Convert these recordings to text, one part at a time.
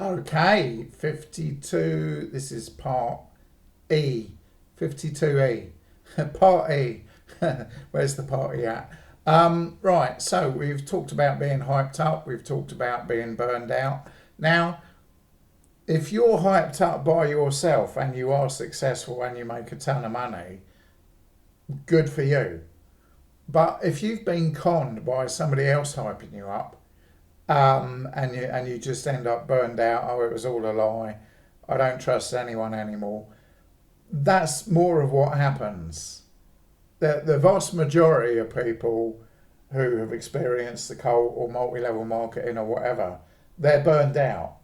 Okay, 52. This is part E. 52E. Part E. Where's the party at? Right, so we've talked about being hyped up, we've talked about being burned out. Now, if you're hyped up by yourself and you are successful and you make a ton of money, good for you. But if you've been conned by somebody else hyping you up, and you just end up burned out, oh, it was all a lie, I don't trust anyone anymore. That's more of what happens. The vast majority of people who have experienced the cult or multi-level marketing or whatever, they're burned out.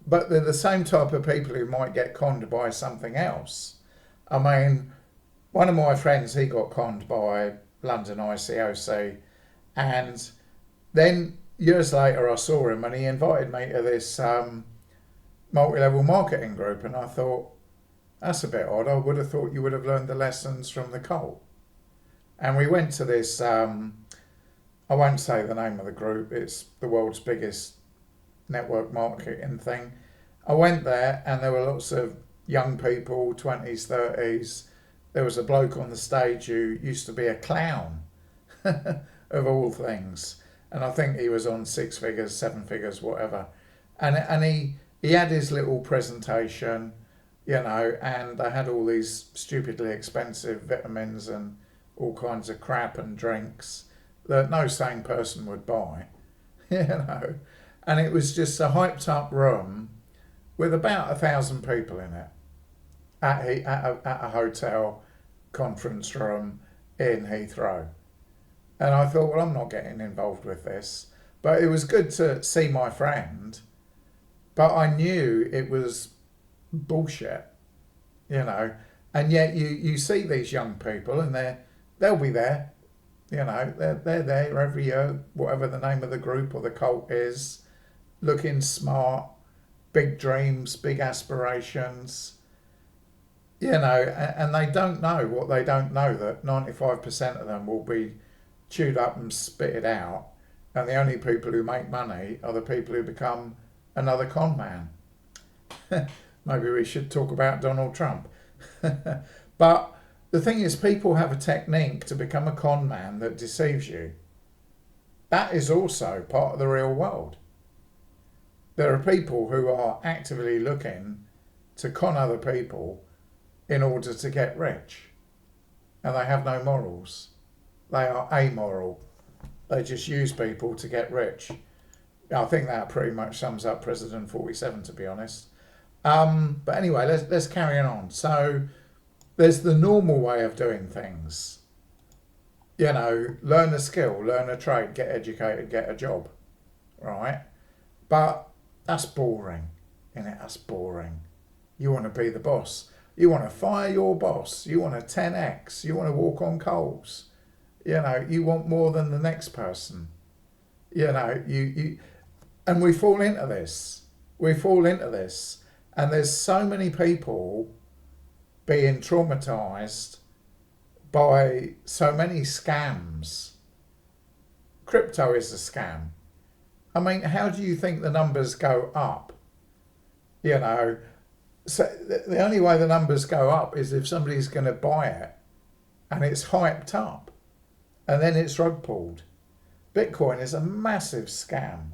But they're the same type of people who might get conned by something else. I mean, one of my friends, he got conned by London ICOC, and then years later I saw him and he invited me to this multi-level marketing group, and I thought, that's a bit odd. I would have thought you would have learned the lessons from the cult. And we went to this, I won't say the name of the group, it's the world's biggest network marketing thing. I went there and there were lots of young people, 20s, 30s. There was a bloke on the stage who used to be a clown, of all things. And I think he was on six figures, seven figures, whatever. And he had his little presentation, and they had all these stupidly expensive vitamins and all kinds of crap and drinks that no sane person would buy, you know. And it was just a hyped up room with about 1,000 people in it at a hotel conference room in Heathrow. And I thought, well, I'm not getting involved with this. But it was good to see my friend, but I knew it was bullshit, you know. And yet you see these young people and they'll be there, they're there every year, whatever the name of the group or the cult is, looking smart, big dreams, big aspirations, and they don't know what they don't know, that 95% of them will be chewed up and spitted out, and the only people who make money are the people who become another con man. Maybe we should talk about Donald Trump. But the thing is, people have a technique to become a con man that deceives you. That is also part of the real world. There are people who are actively looking to con other people in order to get rich, and they have no morals. They are amoral. They just use people to get rich. I think that pretty much sums up President 47, to be honest. But anyway, let's carry on. So there's the normal way of doing things. Learn a skill, learn a trade, get educated, get a job, right? But that's boring, innit? That's boring. You want to be the boss. You want to fire your boss. You want a 10x. You want to walk on coals. You want more than the next person. And we fall into this. And there's so many people being traumatized by so many scams. Crypto is a scam. I mean, how do you think the numbers go up? So the only way the numbers go up is if somebody's going to buy it and it's hyped up and then it's rug pulled. Bitcoin is a massive scam.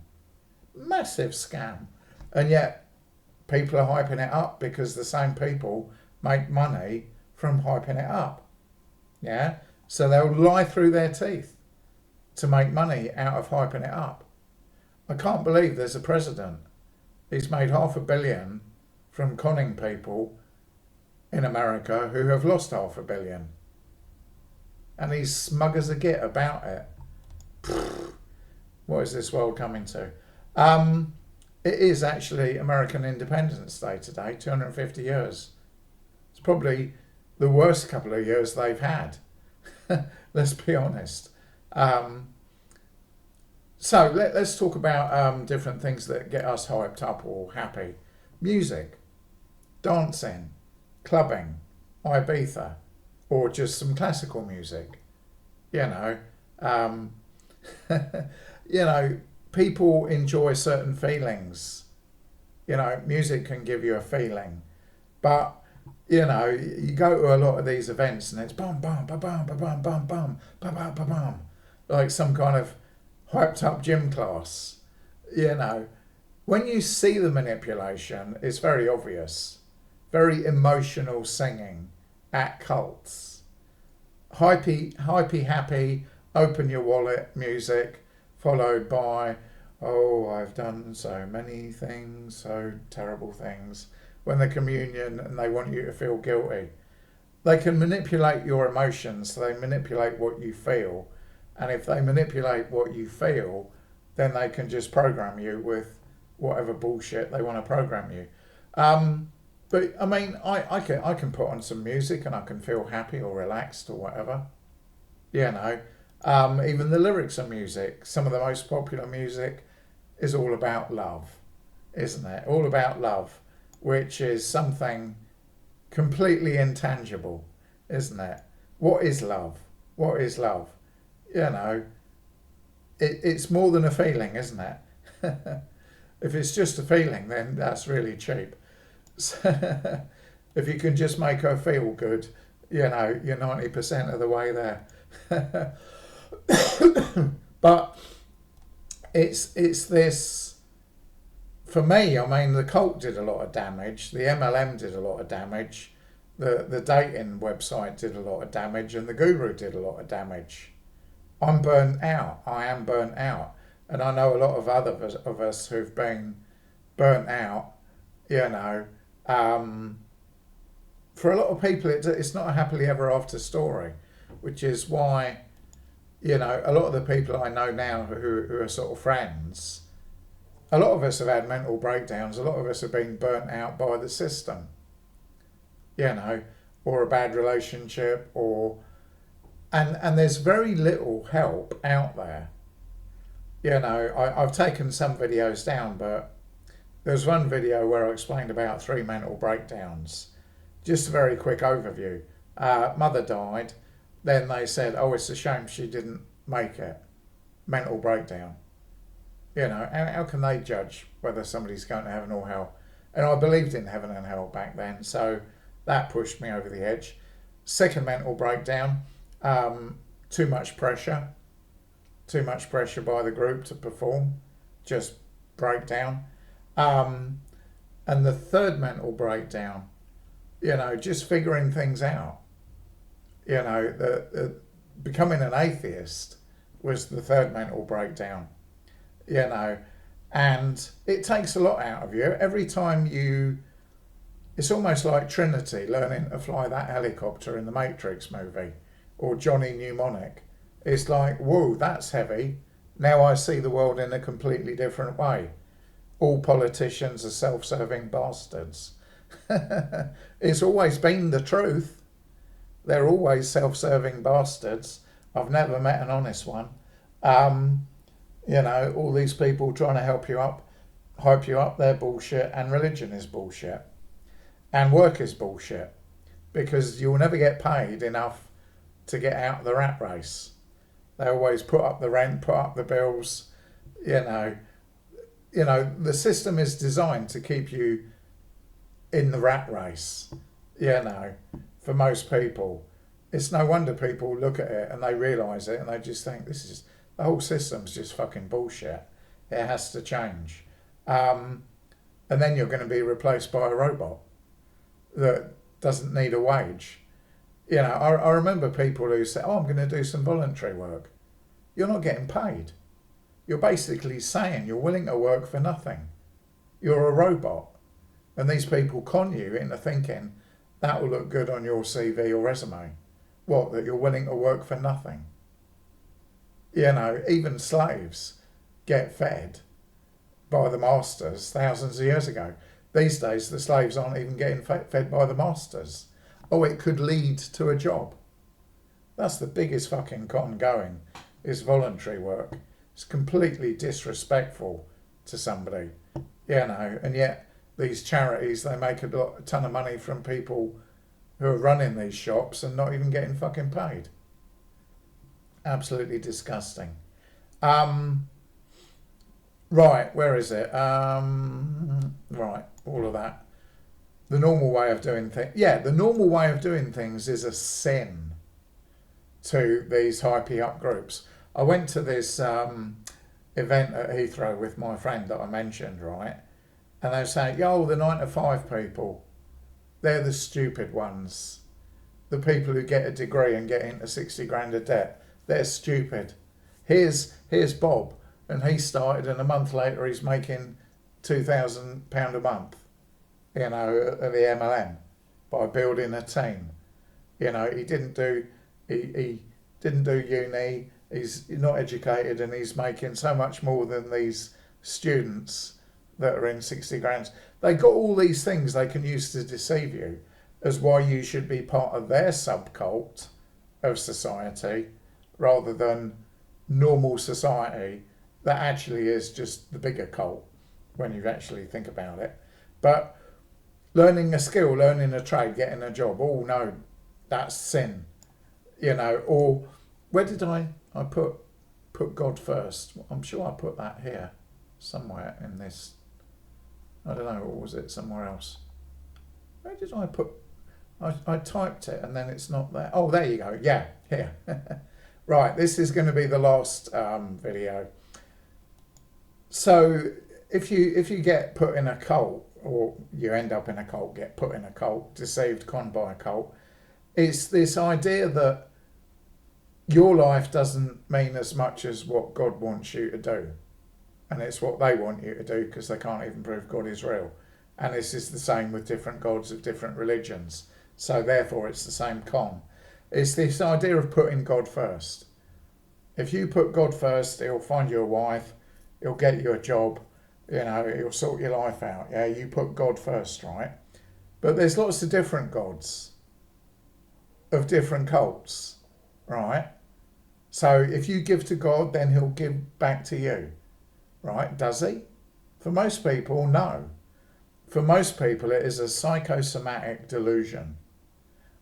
Massive scam. And yet people are hyping it up because the same people make money from hyping it up. Yeah? So they'll lie through their teeth to make money out of hyping it up. I can't believe there's a president. He's made $500 million from conning people in America who have lost $500 million. And he's smug as a git about it. What is this world coming to? It is actually American Independence Day today, 250 years. It's probably the worst couple of years they've had. Let's be honest. So let's talk about different things that get us hyped up or happy. Music, dancing, clubbing, Ibiza, or just some classical music. People enjoy certain feelings You know, music can give you a feeling, but you know, you go to a lot of these events and it's bum bum ba bum ba bum bum bum ba bum ba bum, like some kind of hyped up gym class. You know, when you see the manipulation, it's very obvious. Very emotional singing at cults. Hypey, happy, open your wallet music, followed by, oh, I've done so many things, so terrible things. When the communion and they want you to feel guilty. They can manipulate your emotions, so they manipulate what you feel. And if they manipulate what you feel, then they can just program you with whatever bullshit they want to program you. But I mean, I can put on some music and I can feel happy or relaxed or whatever. You know, even the lyrics of music, some of the most popular music is all about love, isn't it? All about love, which is something completely intangible, isn't it? What is love? What is love? You know, it's more than a feeling, isn't it? If it's just a feeling, then that's really cheap. So, if you can just make her feel good, you know, you're 90% of the way there. But it's this, for me, I mean, the cult did a lot of damage, the MLM did a lot of damage, the dating website did a lot of damage, and the guru did a lot of damage. I'm burnt out. I am burnt out. And I know a lot of other of us who've been burnt out, you know. For a lot of people, it's not a happily ever after story, which is why, you know, a lot of the people I know now who are sort of friends, a lot of us have had mental breakdowns. A lot of us have been burnt out by the system, you know, or a bad relationship, or and there's very little help out there. You know, I've taken some videos down, but there's one video where I explained about 3 mental breakdowns. Just a very quick overview. Mother died. Then they said, oh, it's a shame she didn't make it. Mental breakdown. You know, how can they judge whether somebody's going to heaven or hell? And I believed in heaven and hell back then, so that pushed me over the edge. Second mental breakdown, too much pressure. Too much pressure by the group to perform. Just breakdown. And the third mental breakdown, you know, just figuring things out. You know, the becoming an atheist was the third mental breakdown. You know, and it takes a lot out of you. Every time it's almost like Trinity learning to fly that helicopter in the Matrix movie, or Johnny Mnemonic. It's like, whoa, that's heavy. Now I see the world in a completely different way. All politicians are self-serving bastards. It's always been the truth. They're always self-serving bastards. I've never met an honest one. You know, all these people trying to help you up, hype you up, they're bullshit, and religion is bullshit. And work is bullshit. Because you'll never get paid enough to get out of the rat race. They always put up the rent, put up the bills, you know. You know, the system is designed to keep you in the rat race, you know, for most people. It's no wonder people look at it and they realise it and they just think the whole system's just fucking bullshit. It has to change. And then you're going to be replaced by a robot that doesn't need a wage. You know, I remember people who say, oh, I'm going to do some voluntary work. You're not getting paid. You're basically saying you're willing to work for nothing. You're a robot. And these people con you into thinking that will look good on your CV or resume. What, that you're willing to work for nothing? You know, even slaves get fed by the masters thousands of years ago. These days, the slaves aren't even getting fed by the masters. Oh, it could lead to a job. That's the biggest fucking con going, is voluntary work. It's completely disrespectful to somebody, you know, and yet these charities, they make a ton of money from people who are running these shops and not even getting fucking paid. Absolutely disgusting. Right, where is it? right, all of that. The normal way of doing things, yeah, the normal way of doing things is a sin to these hypey up groups. I went to this event at Heathrow with my friend that I mentioned, right? And they were saying, yo, the 9 to 5 people, they're the stupid ones. The people who get a degree and get into 60 grand of debt, they're stupid. Here's Bob, and he started, and a month later he's making £2,000 a month, you know, at the MLM by building a team. You know, he didn't do uni. He's not educated, and he's making so much more than these students that are in 60 grand. They got all these things they can use to deceive you as why you should be part of their subcult of society rather than normal society that actually is just the bigger cult when you actually think about it. But learning a skill, learning a trade, getting a job, oh no, that's sin. You know, or where did I put God first? I'm sure I put that here somewhere in this. I don't know, or was it somewhere else? Where did I put? I typed it and then it's not there. Oh, there you go. Yeah, here. Right, this is going to be the last video. So if you get put in a cult, or you end up in a cult, get put in a cult, deceived, conned by a cult, it's this idea that your life doesn't mean as much as what God wants you to do. And it's what they want you to do because they can't even prove God is real. And this is the same with different gods of different religions. So therefore it's the same con. It's this idea of putting God first. If you put God first, he'll find you a wife, he'll get you a job, you know, he'll sort your life out. Yeah, you put God first, right? But there's lots of different gods of different cults, right? So if you give to God, then he'll give back to you, right? Does he? For most people, no. For most people, it is a psychosomatic delusion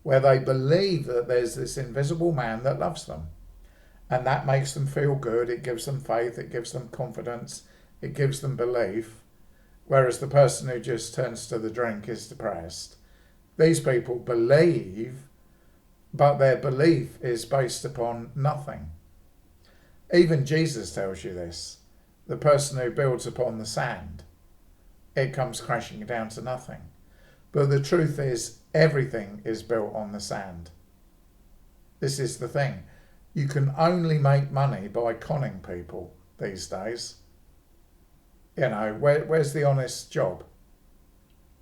where they believe that there's this invisible man that loves them. And that makes them feel good. It gives them faith. It gives them confidence. It gives them belief. Whereas the person who just turns to the drink is depressed. These people believe, but their belief is based upon nothing. Even Jesus tells you this. The person who builds upon the sand, it comes crashing down to nothing. But the truth is, everything is built on the sand. This is the thing. You can only make money by conning people these days. You know, where's the honest job?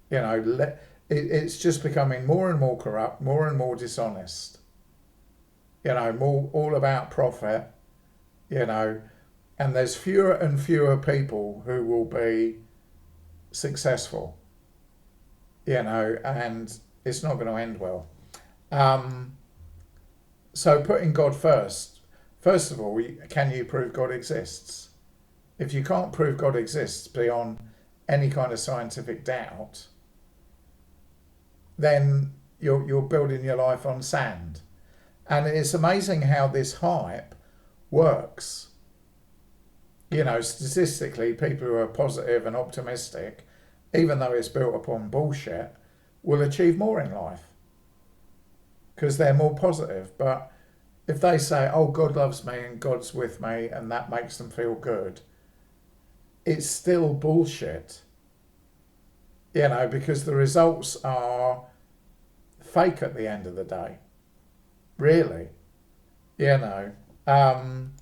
You know, it's just becoming more and more corrupt, more and more dishonest. You know, more all about profit, you know, and there's fewer and fewer people who will be successful, you know, and it's not going to end well. So putting God first of all, can you prove God exists? If you can't prove God exists beyond any kind of scientific doubt, then you're building your life on sand. And it's amazing how this hype works. You know, statistically, people who are positive and optimistic, even though it's built upon bullshit, will achieve more in life because they're more positive. But if they say, oh, God loves me and God's with me, and that makes them feel good, it's still bullshit. You know, because the results are fake at the end of the day. Really. You know. And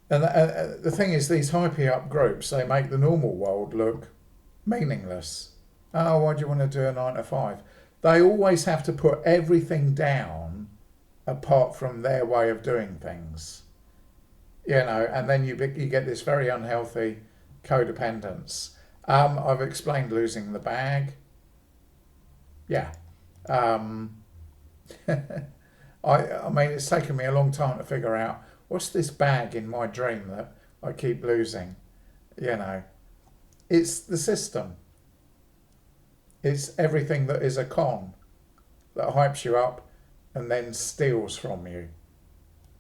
the thing is, these hypey up groups, they make the normal world look meaningless. Oh, why do you want to do a 9 to 5? They always have to put everything down apart from their way of doing things. You know, and then you get this very unhealthy codependence. I've explained losing the bag. Yeah. I mean, it's taken me a long time to figure out what's this bag in my dream that I keep losing. You know, it's the system. It's everything that is a con that hypes you up and then steals from you.